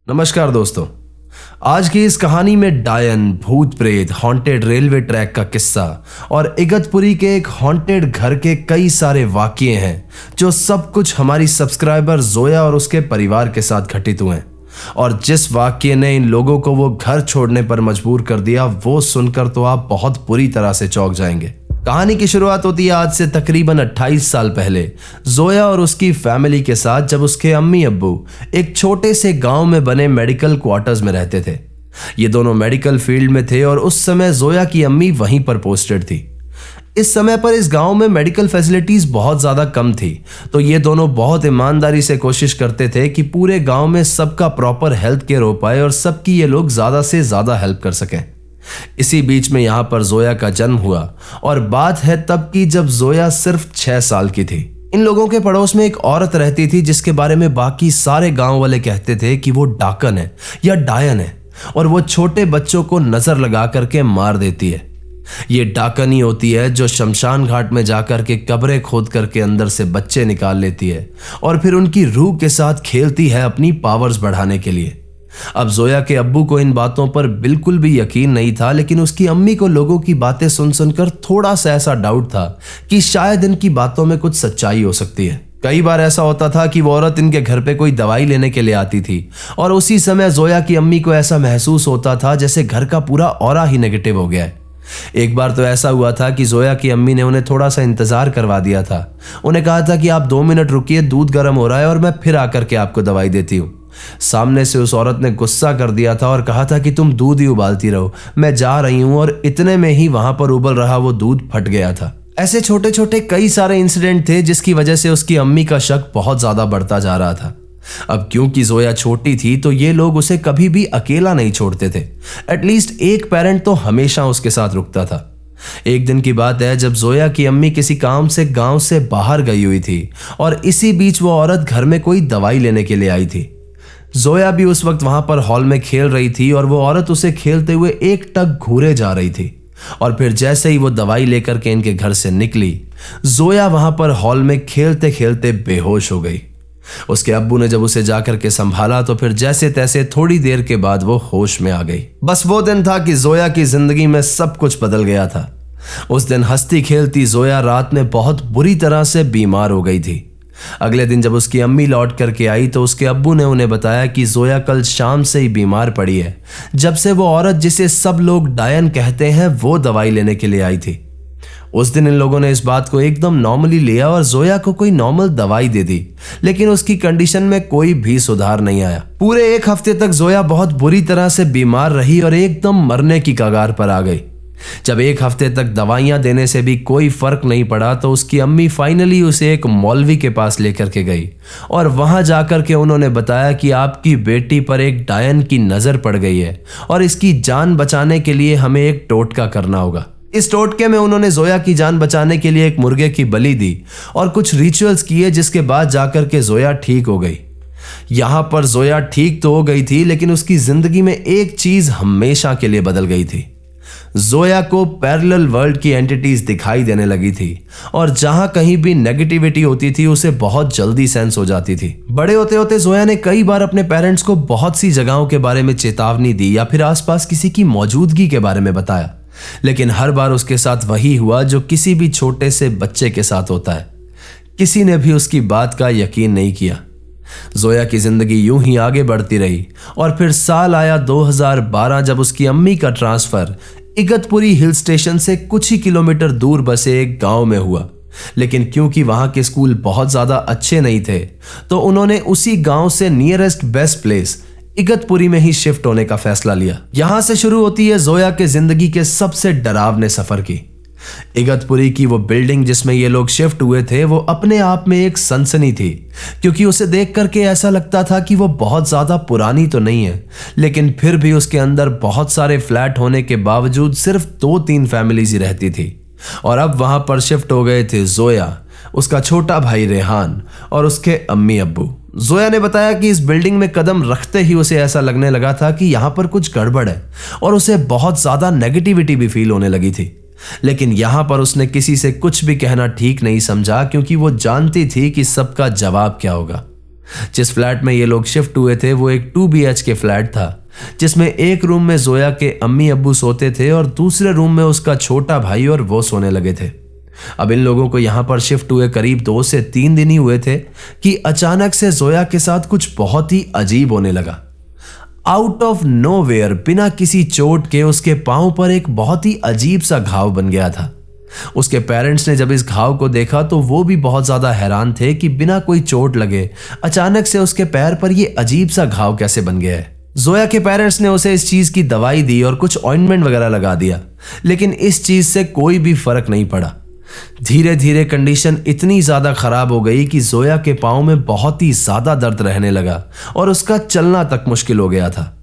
नमस्कार दोस्तों। आज की इस कहानी में डायन, भूत प्रेत, हॉन्टेड रेलवे ट्रैक का किस्सा और इगतपुरी के एक हॉन्टेड घर के कई सारे वाकये हैं जो सब कुछ हमारी सब्सक्राइबर जोया और उसके परिवार के साथ घटित हुए हैं। और जिस वाकये ने इन लोगों को वो घर छोड़ने पर मजबूर कर दिया, वो सुनकर तो आप बहुत बुरी तरह से चौंक जाएंगे। कहानी की शुरुआत होती है आज से तकरीबन 28 साल पहले जोया और उसकी फैमिली के साथ, जब उसके अम्मी अब्बू एक छोटे से गांव में बने मेडिकल क्वार्टर्स में रहते थे। ये दोनों मेडिकल फील्ड में थे और उस समय जोया की अम्मी वहीं पर पोस्टेड थी। इस समय पर इस गांव में मेडिकल फैसिलिटीज बहुत ज्यादा कम थी, तो ये दोनों बहुत ईमानदारी से कोशिश करते थे कि पूरे गांव में सबका प्रॉपर हेल्थ केयर हो पाए और सबकी ये लोग ज्यादा से ज्यादा हेल्प कर सकें। इसी बीच में यहां पर जोया का जन्म हुआ और बात है तब की जब जोया सिर्फ 6 साल की थी। इन लोगों के पड़ोस में एक औरत रहती थी जिसके बारे में बाकी सारे गांव वाले कहते थे कि वो डाकन है या डायन है और वो छोटे बच्चों को नजर लगा करके मार देती है। ये डाकन ही होती है जो शमशान घाट में जाकर के कब्रें खोद करके अंदर से बच्चे निकाल लेती है और फिर उनकी रूह के साथ खेलती है अपनी पावर्स बढ़ाने के लिए। अब जोया के अब्बू को इन बातों पर बिल्कुल भी यकीन नहीं था, लेकिन उसकी अम्मी को लोगों की बातें सुन सुनकर थोड़ा सा ऐसा डाउट था कि शायद इनकी बातों में कुछ सच्चाई हो सकती है। कई बार ऐसा होता था कि वो औरत इनके घर पे कोई दवाई लेने के लिए आती थी और उसी समय जोया की अम्मी को ऐसा महसूस होता था जैसे घर का पूरा ऑरा ही नेगेटिव हो गया है। एक बार तो ऐसा हुआ था कि जोया की अम्मी ने उन्हें थोड़ा सा इंतजार करवा दिया था। उन्हें कहा था कि आप 2 मिनट रुकिए, दूध गर्म हो रहा है और मैं फिर आकर के आपको दवाई देती हूँ। सामने से उस औरत ने गुस्सा कर दिया था और कहा था कि तुम दूध ही उबालती रहो, मैं जा रही हूं। और इतने में ही वहां पर उबल रहा वो दूध फट गया था। ऐसे छोटे छोटे कई सारे इंसिडेंट थे जिसकी वजह से उसकी अम्मी का शक बहुत ज्यादा बढ़ता जा रहा था। अब क्योंकि जोया छोटी थी तो ये लोग उसे कभी भी अकेला नहीं छोड़ते थे। एटलीस्ट एक पेरेंट तो हमेशा उसके साथ रुकता था। एक दिन की बात है जब जोया की अम्मी किसी काम से गांव से बाहर गई हुई थी और इसी बीच वो औरत घर में कोई दवाई लेने के लिए आई थी। जोया भी उस वक्त वहां पर हॉल में खेल रही थी और वो औरत उसे खेलते हुए एक टक घूरे जा रही थी। और फिर जैसे ही वो दवाई लेकर के इनके घर से निकली, जोया वहां पर हॉल में खेलते खेलते बेहोश हो गई। उसके अब्बू ने जब उसे जाकर के संभाला तो फिर जैसे तैसे थोड़ी देर के बाद वो होश में आ गई। बस वो दिन था कि जोया की जिंदगी में सब कुछ बदल गया था। उस दिन हंसती खेलती जोया रात में बहुत बुरी तरह से बीमार हो गई थी। अगले दिन जब उसकी अम्मी लौट करके आई तो उसके अब्बू ने उन्हें बताया कि जोया कल शाम से ही बीमार पड़ी है, जब से वो औरत जिसे सब लोग डायन कहते हैं वो दवाई लेने के लिए आई थी। उस दिन इन लोगों ने इस बात को एकदम नॉर्मली लिया और जोया को कोई नॉर्मल दवाई दे दी, लेकिन उसकी कंडीशन में कोई भी सुधार नहीं आया। पूरे 1 हफ्ते तक जोया बहुत बुरी तरह से बीमार रही और एकदम मरने की कगार पर आ गई। जब 1 हफ्ते तक दवाइयां देने से भी कोई फर्क नहीं पड़ा तो उसकी अम्मी फाइनली उसे एक मौलवी के पास लेकर के गई और वहां जाकर के उन्होंने बताया कि आपकी बेटी पर एक डायन की नजर पड़ गई है और इसकी जान बचाने के लिए हमें एक टोटका करना होगा। इस टोटके में उन्होंने जोया की जान बचाने के लिए एक मुर्गे की बलि दी और कुछ रिचुअल्स किए, जिसके बाद जाकर के जोया ठीक हो गई। यहां पर जोया ठीक तो हो गई थी, लेकिन उसकी जिंदगी में एक चीज हमेशा के लिए बदल गई थी। जोया को पैरेलल वर्ल्ड की एंटिटीज दिखाई देने लगी थी और जहां कहीं भी नेगेटिविटी होती थी उसे बहुत जल्दी सेंस हो जाती थी। बड़े होते होते जोया ने कई बार अपने पेरेंट्स को बहुत सी जगहों के बारे में चेतावनी दी या फिर आसपास किसी की मौजूदगी के बारे में बताया, लेकिन हर बार उसके साथ वही हुआ जो किसी भी छोटे से बच्चे के साथ होता है। किसी ने भी उसकी बात का यकीन नहीं किया। जोया की जिंदगी यूं ही आगे बढ़ती रही और फिर साल आया 2012 जब उसकी अम्मी का ट्रांसफर इगतपुरी हिल स्टेशन से कुछ ही किलोमीटर दूर बसे एक गांव में हुआ। लेकिन क्योंकि वहां के स्कूल बहुत ज्यादा अच्छे नहीं थे तो उन्होंने उसी गांव से नियरेस्ट बेस्ट प्लेस इगतपुरी में ही शिफ्ट होने का फैसला लिया। यहां से शुरू होती है जोया के जिंदगी के सबसे डरावने सफर की। इगतपुरी की वो बिल्डिंग जिसमें ये लोग शिफ्ट हुए थे वो अपने आप में एक सनसनी थी, क्योंकि उसे देख करके ऐसा लगता था कि वो बहुत ज्यादा पुरानी तो नहीं है, लेकिन फिर भी उसके अंदर बहुत सारे फ्लैट होने के बावजूद सिर्फ 2-3 फैमिलीज ही रहती थी। और अब वहां पर शिफ्ट हो गए थे जोया, उसका छोटा भाई रेहान और उसके अम्मी अब्बू। जोया ने बताया कि इस बिल्डिंग में कदम रखते ही उसे ऐसा लगने लगा था कि यहां पर कुछ गड़बड़ है और उसे बहुत ज्यादा नेगेटिविटी भी फील होने लगी थी। लेकिन यहां पर उसने किसी से कुछ भी कहना ठीक नहीं समझा, क्योंकि वो जानती थी कि सबका जवाब क्या होगा। जिस फ्लैट में ये लोग शिफ्ट हुए थे वो एक 2 BHK फ्लैट था, जिसमें एक रूम में जोया के अम्मी अब्बू सोते थे और दूसरे रूम में उसका छोटा भाई और वो सोने लगे थे। अब इन लोगों को यहां पर शिफ्ट हुए करीब 2 से 3 दिन ही हुए थे कि अचानक से जोया के साथ कुछ बहुत ही अजीब होने लगा। आउट ऑफ नोवेयर, बिना किसी चोट के उसके पांव पर एक बहुत ही अजीब सा घाव बन गया था। उसके पेरेंट्स ने जब इस घाव को देखा तो वो भी बहुत ज्यादा हैरान थे कि बिना कोई चोट लगे अचानक से उसके पैर पर ये अजीब सा घाव कैसे बन गया है। जोया के पेरेंट्स ने उसे इस चीज की दवाई दी और कुछ ऑइंटमेंट वगैरह लगा दिया, लेकिन इस चीज से कोई भी फर्क नहीं पड़ा। धीरे धीरे कंडीशन इतनी ज्यादा खराब हो गई कि जोया के पांव में बहुत ही ज्यादा दर्द रहने लगा और उसका चलना तक मुश्किल हो गया था।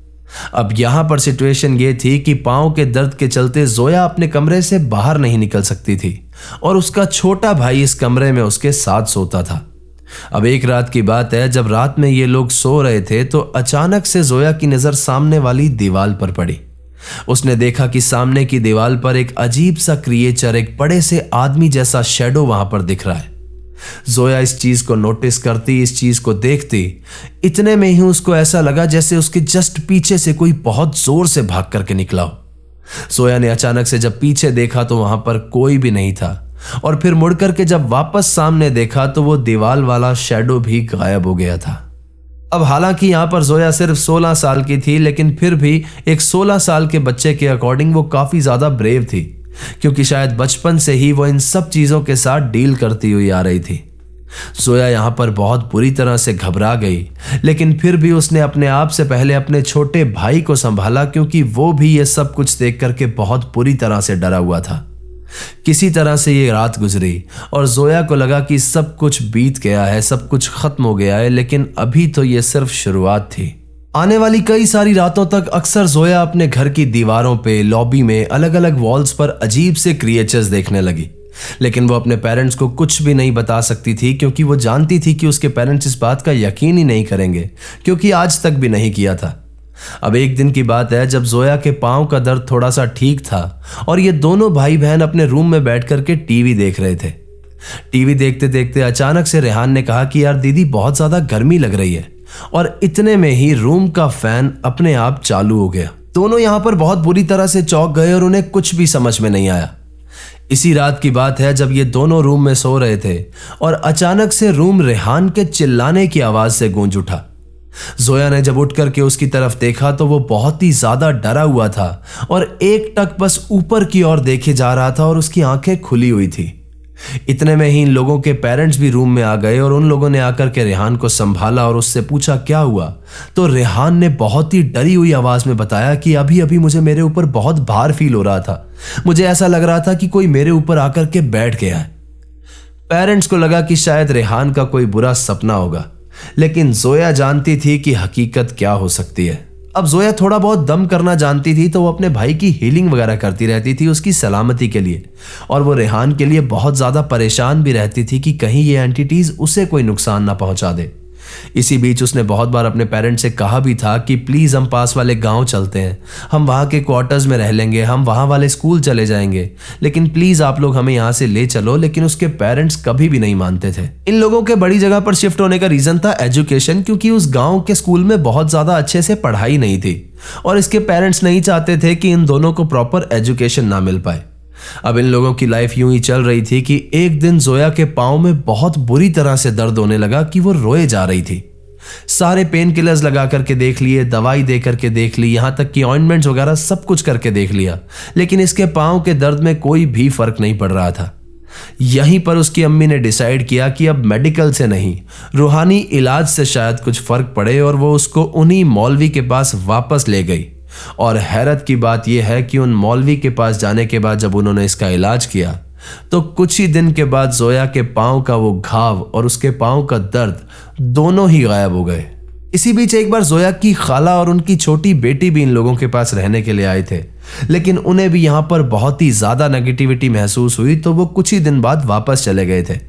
अब यहां पर सिचुएशन ये थी कि पांव के दर्द के चलते जोया अपने कमरे से बाहर नहीं निकल सकती थी और उसका छोटा भाई इस कमरे में उसके साथ सोता था। अब एक रात की बात है, जब रात में ये लोग सो रहे थे तो अचानक से जोया की नजर सामने वाली दीवार पर पड़ी। उसने देखा कि सामने की दीवार पर एक अजीब सा क्रिएचर, एक बड़े से आदमी जैसा शेडो वहां पर दिख रहा है। जोया इस चीज को नोटिस करती, इस चीज को देखती, इतने में ही उसको ऐसा लगा जैसे उसके जस्ट पीछे से कोई बहुत जोर से भाग करके निकला हो। जोया ने अचानक से जब पीछे देखा तो वहां पर कोई भी नहीं था और फिर मुड़ करके जब वापस सामने देखा तो वो दीवार वाला शेडो भी गायब हो गया था। अब हालांकि यहां पर जोया सिर्फ 16 साल की थी, लेकिन फिर भी एक 16 साल के बच्चे के अकॉर्डिंग वो काफी ज्यादा ब्रेव थी, क्योंकि शायद बचपन से ही वो इन सब चीजों के साथ डील करती हुई आ रही थी। जोया यहां पर बहुत बुरी तरह से घबरा गई, लेकिन फिर भी उसने अपने आप से पहले अपने छोटे भाई को संभाला, क्योंकि वो भी ये सब कुछ देख करके बहुत बुरी तरह से डरा हुआ था। किसी तरह से ये रात गुजरी और जोया को लगा कि सब कुछ बीत गया है, सब कुछ खत्म हो गया है, लेकिन अभी तो ये सिर्फ शुरुआत थी। आने वाली कई सारी रातों तक अक्सर जोया अपने घर की दीवारों पे, लॉबी में, अलग अलग वॉल्स पर अजीब से क्रिएचर्स देखने लगी, लेकिन वो अपने पेरेंट्स को कुछ भी नहीं बता सकती थी, क्योंकि वो जानती थी कि उसके पेरेंट्स इस बात का यकीन ही नहीं करेंगे, क्योंकि आज तक भी नहीं किया था। अब एक दिन की बात है, जब जोया के पांव का दर्द थोड़ा सा ठीक था और ये दोनों भाई बहन अपने रूम में बैठ करके टीवी देख रहे थे। टीवी देखते देखते अचानक से रेहान ने कहा कि यार दीदी, बहुत ज्यादा गर्मी लग रही है, और इतने में ही रूम का फैन अपने आप चालू हो गया। दोनों यहां पर बहुत बुरी तरह से चौंक गए और उन्हें कुछ भी समझ में नहीं आया। इसी रात की बात है, जब ये दोनों रूम में सो रहे थे और अचानक से रूम रेहान के चिल्लाने की आवाज से गूंज उठा। जोया ने जब उठ करके उसकी तरफ देखा तो वो बहुत ही ज्यादा डरा हुआ था और एक टक बस ऊपर की ओर देखे जा रहा था और उसकी आंखें खुली हुई थी। इतने में ही इन लोगों के पेरेंट्स भी रूम में आ गए और उन लोगों ने आकर के रेहान को संभाला और उससे पूछा क्या हुआ। तो रेहान ने बहुत ही डरी हुई आवाज में बताया कि अभी अभी मुझे मेरे ऊपर बहुत भार फील हो रहा था, मुझे ऐसा लग रहा था कि कोई मेरे ऊपर आकर के बैठ गया है। पेरेंट्स को लगा कि शायद रेहान का कोई बुरा सपना होगा, लेकिन जोया जानती थी कि हकीकत क्या हो सकती है। अब जोया थोड़ा बहुत दम करना जानती थी, तो वो अपने भाई की हीलिंग वगैरह करती रहती थी उसकी सलामती के लिए, और वो रेहान के लिए बहुत ज्यादा परेशान भी रहती थी कि कहीं ये एंटिटीज उसे कोई नुकसान ना पहुंचा दे। इसी बीच उसने बहुत बार अपने पेरेंट्स से कहा भी था कि प्लीज हम पास वाले गांव चलते हैं, हम वहां के क्वार्टर्स में रह लेंगे, हम वहां वाले स्कूल चले जाएंगे, लेकिन प्लीज आप लोग हमें यहां से ले चलो। लेकिन उसके पेरेंट्स कभी भी नहीं मानते थे। इन लोगों के बड़ी जगह पर शिफ्ट होने का रीजन था एजुकेशन, क्योंकि उस गांव के स्कूल में बहुत ज्यादा अच्छे से पढ़ाई नहीं थी और इसके पेरेंट्स नहीं चाहते थे कि इन दोनों को प्रॉपर एजुकेशन ना मिल पाए। अब इन लोगों की लाइफ यूं ही चल रही थी कि एक दिन जोया के पांव में बहुत बुरी तरह से दर्द होने लगा कि वो रोए जा रही थी। सारे पेन किलर्स लगा करके देख लिए, दवाई दे करके देख ली, यहां तक कि ऑइंटमेंट्स वगैरह सब कुछ करके देख लिया, लेकिन इसके पांव के दर्द में कोई भी फर्क नहीं पड़ रहा था। यहीं पर उसकी अम्मी ने डिसाइड किया कि अब मेडिकल से नहीं, रूहानी इलाज से शायद कुछ फर्क पड़े, और वो उसको उन्हीं मौलवी के पास वापस ले गई। और हैरत की बात यह है कि उन मौलवी के पास जाने के बाद जब उन्होंने इसका इलाज किया तो कुछ ही दिन के बाद जोया के पांव का वो घाव और उसके पांव का दर्द दोनों ही गायब हो गए। इसी बीच एक बार जोया की खाला और उनकी छोटी बेटी भी इन लोगों के पास रहने के लिए आए थे, लेकिन उन्हें भी यहां पर बहुत ही ज्यादा नेगेटिविटी महसूस हुई, तो वो कुछ ही दिन बाद वापस चले गए थे।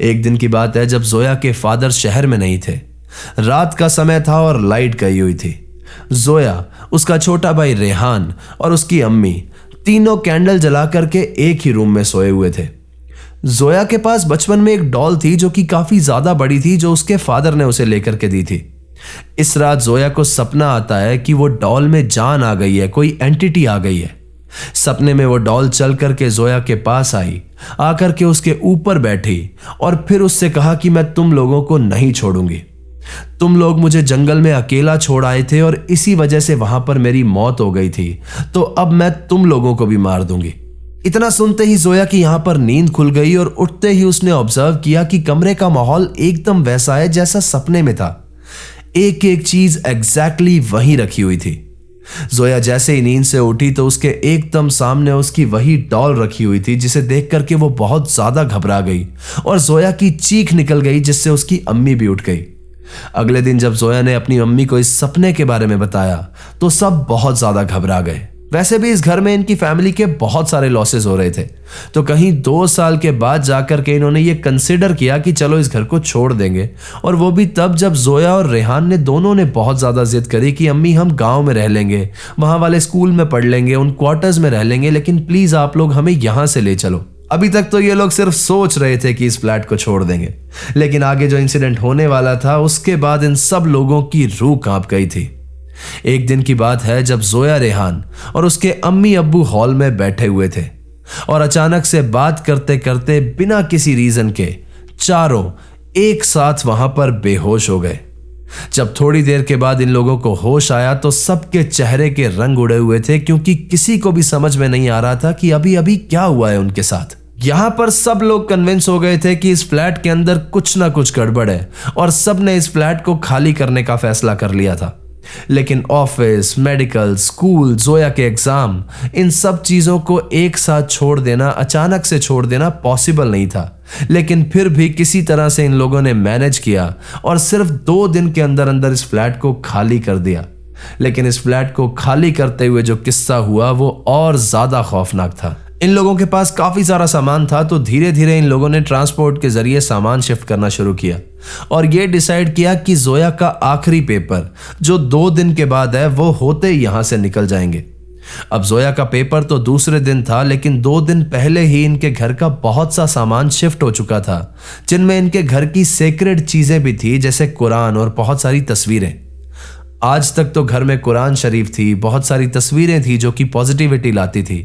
एक दिन की बात है, जब जोया के फादर शहर में नहीं थे, रात का समय था और लाइट गई हुई थी। जोया, उसका छोटा भाई रेहान और उसकी अम्मी तीनों कैंडल जला करके एक ही रूम में सोए हुए थे। जोया के पास बचपन में एक डॉल थी जो कि काफी ज्यादा बड़ी थी, जो उसके फादर ने उसे लेकर के दी थी। इस रात जोया को सपना आता है कि वो डॉल में जान आ गई है, कोई एंटिटी आ गई है। सपने में वो डॉल चल करके जोया के पास आई, आकर के उसके ऊपर बैठी और फिर उससे कहा कि मैं तुम लोगों को नहीं छोड़ूंगी। तुम लोग मुझे जंगल में अकेला छोड़ आए थे और इसी वजह से वहां पर मेरी मौत हो गई थी, तो अब मैं तुम लोगों को भी मार दूंगी। इतना सुनते ही जोया की यहां पर नींद खुल गई और उठते ही उसने ऑब्जर्व किया कि कमरे का माहौल एकदम वैसा है जैसा सपने में था। एक एक चीज एग्जैक्टली वहीं रखी हुई थी। जोया जैसे ही नींद से उठी तो उसके एकदम सामने उसकी वही डॉल रखी हुई थी, जिसे देख करके वो बहुत ज्यादा घबरा गई और जोया की चीख निकल गई, जिससे उसकी अम्मी भी उठ गई। अगले दिन जब जोया ने अपनी अम्मी को इस सपने के बारे में बताया तो सब बहुत ज्यादा घबरा गए। वैसे भी इस घर में इनकी फैमिली के बहुत सारे लॉसेस हो रहे थे, तो कहीं 2 साल के बाद जाकर के इन्होंने ये कंसिडर किया कि चलो इस घर को छोड़ देंगे। और वो भी तब जब जोया और रेहान ने दोनों ने बहुत ज्यादा जिद करी कि अम्मी हम गांव में रह लेंगे, वहां वाले स्कूल में पढ़ लेंगे, उन क्वार्टर्स में रह लेंगे, लेकिन प्लीज आप लोग हमें यहां से ले चलो। अभी तक तो ये लोग सिर्फ सोच रहे थे कि इस फ्लैट को छोड़ देंगे, लेकिन आगे जो इंसिडेंट होने वाला था उसके बाद इन सब लोगों की रूह कांप गई थी। एक दिन की बात है जब जोया, रेहान और उसके अम्मी अब्बू हॉल में बैठे हुए थे और अचानक से बात करते करते बिना किसी रीजन के चारों एक साथ वहां पर बेहोश हो गए। जब थोड़ी देर के बाद इन लोगों को होश आया तो सबके चेहरे के रंग उड़े हुए थे, क्योंकि किसी को भी समझ में नहीं आ रहा था कि अभी अभी क्या हुआ है उनके साथ। यहां पर सब लोग कन्विंस हो गए थे कि इस फ्लैट के अंदर कुछ ना कुछ गड़बड़ है और सब ने इस फ्लैट को खाली करने का फैसला कर लिया था। लेकिन ऑफिस, मेडिकल, स्कूल, जोया के एग्जाम, इन सब चीजों को एक साथ छोड़ देना, अचानक से छोड़ देना पॉसिबल नहीं था। लेकिन फिर भी किसी तरह से इन लोगों ने मैनेज किया और सिर्फ 2 दिन के अंदर अंदर इस फ्लैट को खाली कर दिया। लेकिन इस फ्लैट को खाली करते हुए जो किस्सा हुआ वो और ज्यादा खौफनाक था। इन लोगों के पास काफी सारा सामान था, तो धीरे धीरे इन लोगों ने ट्रांसपोर्ट के जरिए सामान शिफ्ट करना शुरू किया और ये डिसाइड किया कि जोया का आखिरी पेपर जो 2 दिन के बाद है वो होते ही यहां से निकल जाएंगे। अब जोया का पेपर तो दूसरे दिन था, लेकिन 2 दिन पहले ही इनके घर का बहुत सा सामान शिफ्ट हो चुका था, जिनमें इनके घर की सेक्रेड चीजें भी थी, जैसे कुरान और बहुत सारी तस्वीरें। आज तक तो घर में कुरान शरीफ थी, बहुत सारी तस्वीरें थी जो कि पॉजिटिविटी लाती थी,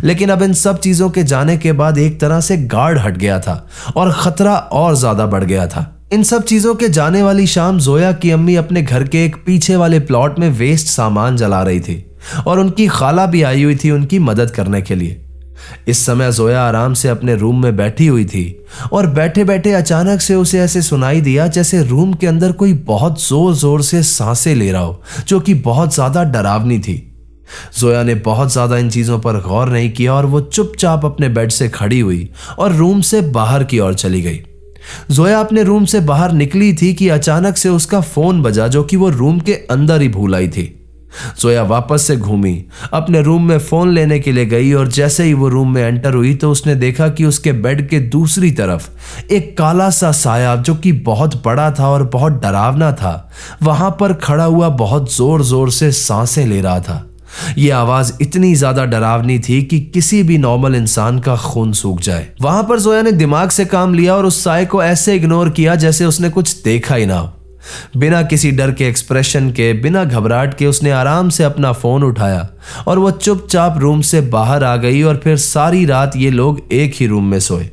लेकिन अब इन सब चीजों के जाने के बाद एक तरह से गार्ड हट गया था और खतरा और ज्यादा बढ़ गया था। इन सब चीजों के जाने वाली शाम जोया की अम्मी अपने घर के एक पीछे वाले प्लॉट में वेस्ट सामान जला रही थी और उनकी खाला भी आई हुई थी उनकी मदद करने के लिए। इस समय जोया आराम से अपने रूम में बैठी हुई थी और बैठे बैठे अचानक से उसे ऐसे सुनाई दिया जैसे रूम के अंदर कोई बहुत जोर जोर से सांसें ले रहा हो, जो कि बहुत ज्यादा डरावनी थी। जोया ने बहुत ज्यादा इन चीजों पर गौर नहीं किया और वो चुपचाप अपने बेड से खड़ी हुई और रूम से बाहर की ओर चली गई। जोया अपने रूम से बाहर निकली थी कि अचानक से उसका फोन बजा, जो कि वो रूम के अंदर ही भूल आई थी। जोया वापस से घूमी, अपने रूम में फोन लेने के लिए गई और जैसे ही वो रूम में एंटर हुई तो उसने देखा कि उसके बेड के दूसरी तरफ एक काला सा साया, जो कि बहुत बड़ा था और बहुत डरावना था, वहां पर खड़ा हुआ बहुत जोर जोर से सांसें ले रहा था। यह आवाज इतनी ज्यादा डरावनी थी कि किसी भी नॉर्मल इंसान का खून सूख जाए। वहां पर जोया ने दिमाग से काम लिया और उस साए को ऐसे इग्नोर किया जैसे उसने कुछ देखा ही ना हो। बिना किसी डर के एक्सप्रेशन के, बिना घबराहट के उसने आराम से अपना फोन उठाया और वो चुपचाप रूम से बाहर आ गई और फिर सारी रात ये लोग एक ही रूम में सोए।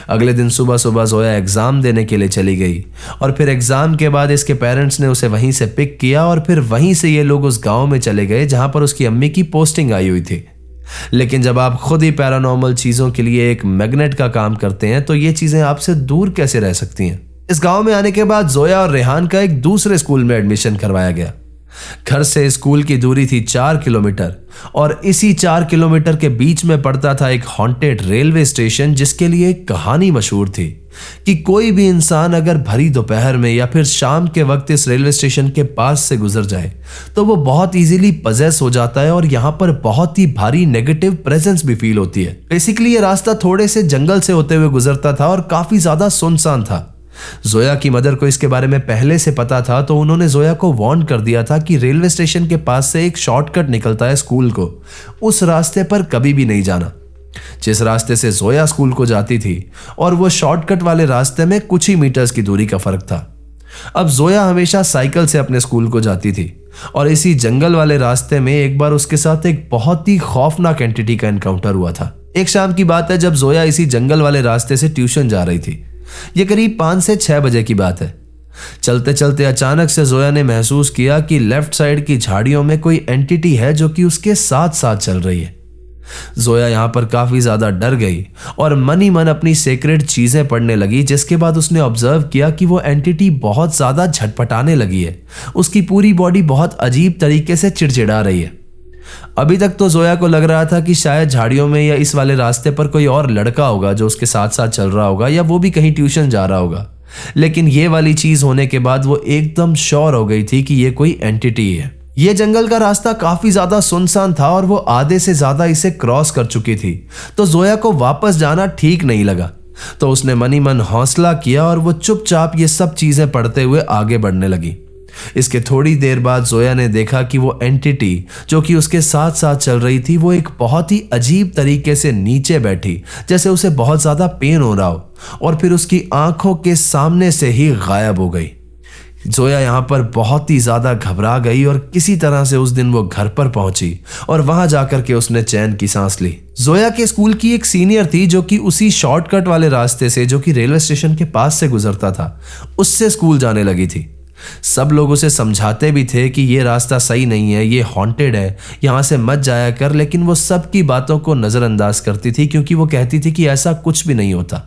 अगले दिन सुबह सुबह जोया एग्जाम देने के लिए चली गई और फिर एग्जाम के बाद इसके पेरेंट्स ने उसे वहीं से पिक किया और फिर वहीं से ये लोग उस गांव में चले गए जहां पर उसकी अम्मी की पोस्टिंग आई हुई थी। लेकिन जब आप खुद ही पैरानॉर्मल चीजों के लिए एक मैग्नेट का काम करते हैं तो ये चीजें आपसे दूर कैसे रह सकती हैं। इस गांव में आने के बाद जोया और रेहान का एक दूसरे स्कूल में एडमिशन करवाया गया। घर से स्कूल की दूरी थी 4 किलोमीटर और इसी 4 किलोमीटर के बीच में पड़ता था एक हॉन्टेड रेलवे स्टेशन, जिसके लिए एक कहानी मशहूर थी कि कोई भी इंसान अगर भरी दोपहर में या फिर शाम के वक्त इस रेलवे स्टेशन के पास से गुजर जाए तो वो बहुत इजीली पजेस हो जाता है और यहाँ पर बहुत ही भारी नेगेटिव प्रेजेंस भी फील होती है। बेसिकली ये रास्ता थोड़े से जंगल से होते हुए गुजरता था और काफी ज्यादा सुनसान था। जोया की मदर को इसके बारे में पहले से पता था, तो उन्होंने जोया को वार्न कर दिया था कि रेलवे स्टेशन के पास से एक शॉर्टकट निकलता है स्कूल को, उस रास्ते पर कभी भी नहीं जाना। जिस रास्ते से जोया स्कूल को जाती थी और वो शॉर्टकट वाले रास्ते में कुछ ही मीटर्स की दूरी का फर्क था। अब जोया हमेशा साइकिल से अपने स्कूल को जाती थी और इसी जंगल वाले रास्ते में एक बार उसके साथ एक बहुत ही खौफनाक एंटिटी का एनकाउंटर हुआ था। एक शाम की बात है जब जोया इसी जंगल वाले रास्ते से ट्यूशन जा रही थी। यह करीब 5 से 6 बजे की बात है। चलते चलते अचानक से जोया ने महसूस किया कि लेफ्ट साइड की झाड़ियों में कोई एंटिटी है जो कि उसके साथ साथ चल रही है। जोया यहां पर काफी ज्यादा डर गई और मन ही मन अपनी सेक्रेट चीजें पढ़ने लगी, जिसके बाद उसने ऑब्जर्व किया कि वो एंटिटी बहुत ज्यादा झटपटाने लगी है। उसकी पूरी बॉडी बहुत अजीब तरीके से चिड़चिड़ा रही है। अभी तक तो जोया को लग रहा था कि शायद झाड़ियों में या इस वाले रास्ते पर कोई और लड़का होगा जो उसके साथ साथ चल रहा होगा, या वो भी कहीं ट्यूशन जा रहा होगा। लेकिन ये वाली चीज होने के बाद वो एकदम श्योर हो गई थी कि ये कोई एंटिटी है। ये जंगल का रास्ता काफी ज्यादा सुनसान था और वो आधे से ज्यादा इसे क्रॉस कर चुकी थी, तो जोया को वापस जाना ठीक नहीं लगा। तो उसने मन ही मन हौसला किया और वो चुपचाप ये सब चीजें पढ़ते हुए आगे बढ़ने लगी। इसके थोड़ी देर बाद जोया ने देखा कि वो एंटिटी जो कि उसके साथ साथ चल रही थी वो एक बहुत ही अजीब तरीके से नीचे बैठी, जैसे उसे बहुत ज्यादा पेन हो रहा हो, और फिर उसकी आंखों के सामने से ही गायब हो गई। जोया यहां पर बहुत ही ज्यादा घबरा गई और किसी तरह से उस दिन वो घर पर पहुंची और वहां जाकर के उसने चैन की सांस ली। जोया के स्कूल की एक सीनियर थी जो कि उसी शॉर्टकट वाले रास्ते से, जो कि रेलवे स्टेशन के पास से गुजरता था, उससे स्कूल जाने लगी थी। सब लोग उसे समझाते भी थे कि ये रास्ता सही नहीं है, ये हॉन्टेड है, यहां से मत जाया कर, लेकिन वो सबकी बातों को नजरअंदाज करती थी क्योंकि वो कहती थी कि ऐसा कुछ भी नहीं होता।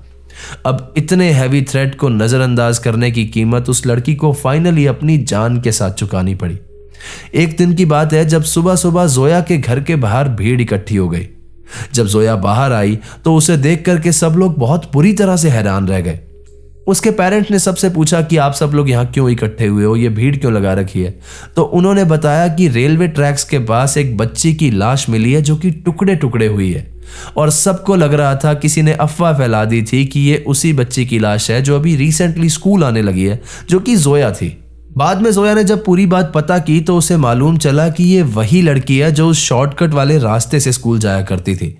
अब इतने हैवी थ्रेट को नजरअंदाज करने की कीमत उस लड़की को फाइनली अपनी जान के साथ चुकानी पड़ी। एक दिन की बात है जब सुबह सुबह जोया के घर के बाहर भीड़ इकट्ठी हो गई। जब जोया बाहर आई तो उसे देख करके सब लोग बहुत बुरी तरह से हैरान रह गए। उसके पेरेंट्स ने सबसे पूछा कि आप सब लोग यहाँ क्यों इकट्ठे हुए हो, ये भीड़ क्यों लगा रखी है। तो उन्होंने बताया कि रेलवे ट्रैक्स के पास एक बच्ची की लाश मिली है जो कि टुकड़े टुकड़े हुई है, और सबको लग रहा था किसी ने अफवाह फैला दी थी कि ये उसी बच्ची की लाश है जो अभी रिसेंटली स्कूल आने लगी है, जो कि जोया थी। बाद में जोया ने जब पूरी बात पता की तो उसे मालूम चला कि ये वही लड़की है जो उस शॉर्टकट वाले रास्ते से स्कूल जाया करती थी।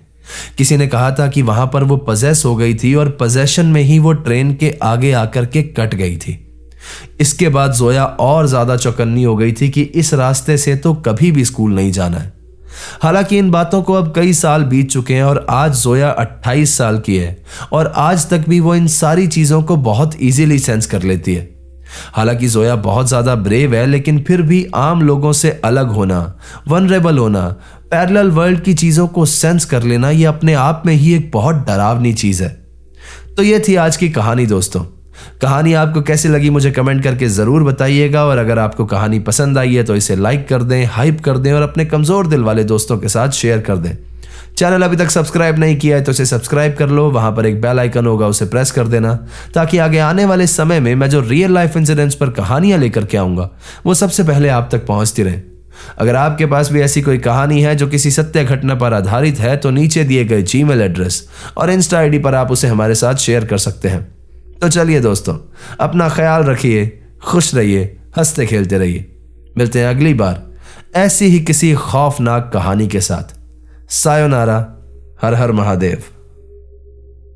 किसी ने कहा था कि वहां पर वो पजेस हो गई थी और पजेशन में ही वो ट्रेन के आगे आकर के कट गई थी। इसके बाद जोया और ज्यादा चौकन्नी हो गई थी कि इस रास्ते से तो कभी भी स्कूल नहीं जाना है। हालांकि इन बातों को अब कई साल बीत चुके हैं और आज जोया 28 साल की है और आज तक भी वो इन सारी चीजों को बहुत इजीली सेंस कर लेती है। हालांकि जोया बहुत ज्यादा ब्रेव है, लेकिन फिर भी आम लोगों से अलग होना, वनरेबल होना, पैरेलल वर्ल्ड की चीजों को सेंस कर लेना, ये अपने आप में ही एक बहुत डरावनी चीज है। तो ये थी आज की कहानी दोस्तों। कहानी आपको कैसी लगी मुझे कमेंट करके जरूर बताइएगा, और अगर आपको कहानी पसंद आई है तो इसे लाइक कर दें, हाइप कर दें और अपने कमजोर दिल वाले दोस्तों के साथ शेयर कर दें। चैनल अभी तक सब्सक्राइब नहीं किया है तो इसे सब्सक्राइब कर लो, वहां पर एक बेल आइकन होगा उसे प्रेस कर देना, ताकि आगे आने वाले समय में मैं जो रियल लाइफ इंसिडेंट्स पर कहानियां लेकर के आऊंगा वो सबसे पहले आप तक पहुंचती रहे। अगर आपके पास भी ऐसी कोई कहानी है जो किसी सत्य घटना पर आधारित है तो नीचे दिए गए जीमेल एड्रेस और इंस्टा आईडी पर आप उसे हमारे साथ शेयर कर सकते हैं। तो चलिए दोस्तों, अपना ख्याल रखिए, खुश रहिए, हंसते खेलते रहिए। मिलते हैं अगली बार ऐसी ही किसी खौफनाक कहानी के साथ। सायोनारा, हर हर महादेव।